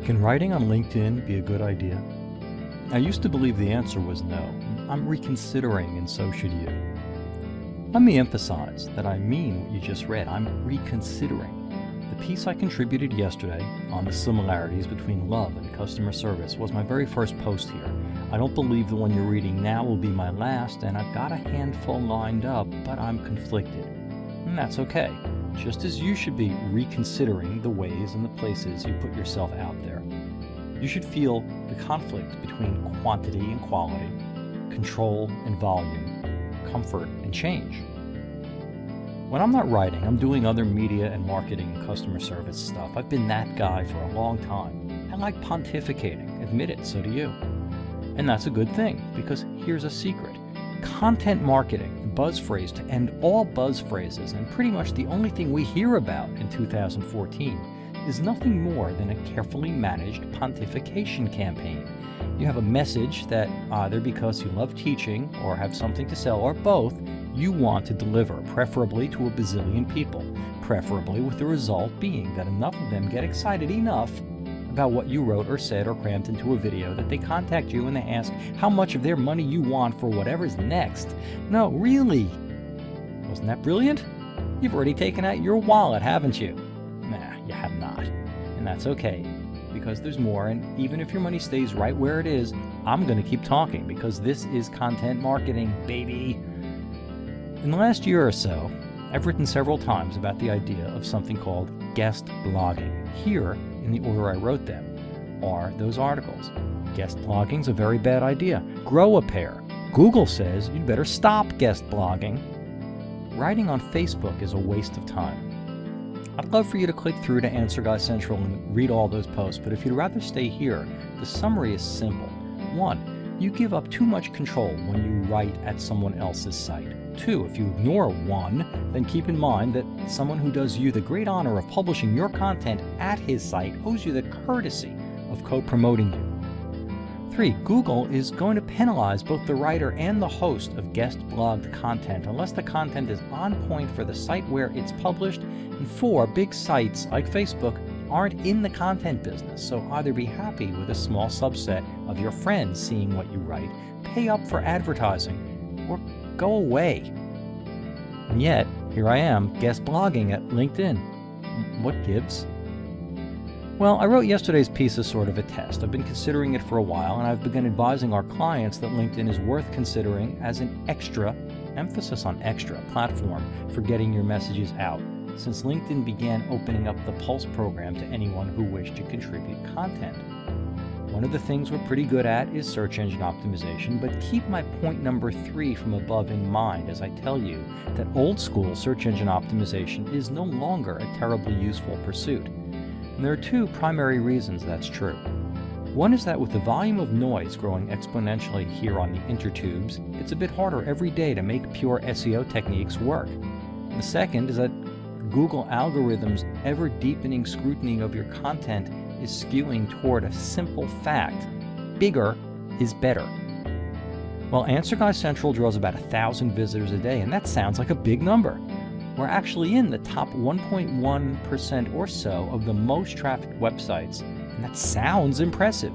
Can writing on LinkedIn be a good idea? I used to believe the answer was no. I'm reconsidering, and so should you. Let me emphasize that I mean what you just read. I'm reconsidering. The piece I contributed yesterday on the similarities between love and customer service was my very first post here. I don't believe the one you're reading now will be my last, and I've got a handful lined up, but I'm conflicted. And that's okay, just as you should be reconsidering the ways and the places you put yourself out there. You should feel the conflict between quantity and quality, control and volume, comfort and change. When I'm not writing, I'm doing other media and marketing and customer service stuff. I've been that guy for a long time. I like pontificating, admit it, so do you. And that's a good thing, because here's a secret. Content marketing, the buzz phrase to end all buzz phrases, and pretty much the only thing we hear about in 2014, is nothing more than a carefully managed pontification campaign. You have a message that either because you love teaching or have something to sell, or both, you want to deliver, preferably to a bazillion people, preferably with the result being that enough of them get excited enough about what you wrote or said or crammed into a video that they contact you and they ask how much of their money you want for whatever's next. No, really? Wasn't that brilliant? You've already taken out your wallet, haven't you? Nah, you have not. And that's okay, because there's more, and even if your money stays right where it is, I'm going to keep talking, because this is content marketing, baby. In the last year or so, I've written several times about the idea of something called guest blogging. Here, in the order I wrote them, are those articles. Guest blogging's a very bad idea. Grow a pair. Google says you'd better stop guest blogging. Writing on Facebook is a waste of time. I'd love for you to click through to Answer Guy Central and read all those posts, but if you'd rather stay here, the summary is simple. 1. You give up too much control when you write at someone else's site. 2. If you ignore 1, then keep in mind that someone who does you the great honor of publishing your content at his site owes you the courtesy of co-promoting you. 3. Google is going to penalize both the writer and the host of guest-blogged content unless the content is on point for the site where it's published. And 4. Big sites like Facebook aren't in the content business, so either be happy with a small subset of your friends seeing what you write, pay up for advertising, or go away. And yet, here I am, guest blogging at LinkedIn. What gives? Well, I wrote yesterday's piece as sort of a test. I've been considering it for a while, and I've begun advising our clients that LinkedIn is worth considering as an extra, emphasis on extra, platform for getting your messages out, since LinkedIn began opening up the Pulse program to anyone who wished to contribute content. One of the things we're pretty good at is search engine optimization, but keep my point number 3 from above in mind as I tell you that old school search engine optimization is no longer a terribly useful pursuit. And there are 2 primary reasons that's true. One is that with the volume of noise growing exponentially here on the intertubes, it's a bit harder every day to make pure SEO techniques work. And the second is that Google algorithms' ever-deepening scrutiny of your content is skewing toward a simple fact: bigger is better. Well, Answer Guy Central draws about 1,000 visitors a day, and that sounds like a big number. We're actually in the top 1.1% or so of the most trafficked websites, and that sounds impressive.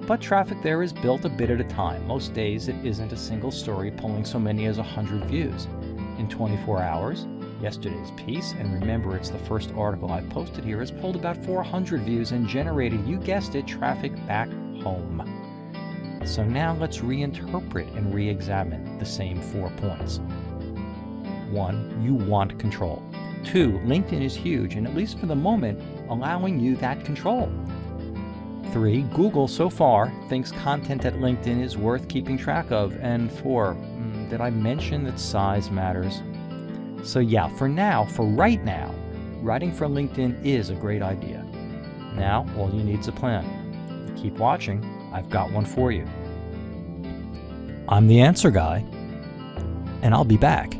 But traffic there is built a bit at a time. Most days it isn't a single story pulling so many as 100 views. In 24 hours, yesterday's piece, and remember it's the first article I've posted here, has pulled about 400 views and generated, you guessed it, traffic back home. So now let's reinterpret and re-examine the same 4 points. 1. You want control. 2. LinkedIn is huge, and at least for the moment, allowing you that control. 3. Google so far thinks content at LinkedIn is worth keeping track of. And 4. Did I mention that size matters? So yeah, for right now, writing for LinkedIn is a great idea. Now, all you need is a plan. Keep watching. I've got one for you. I'm the Answer Guy, and I'll be back.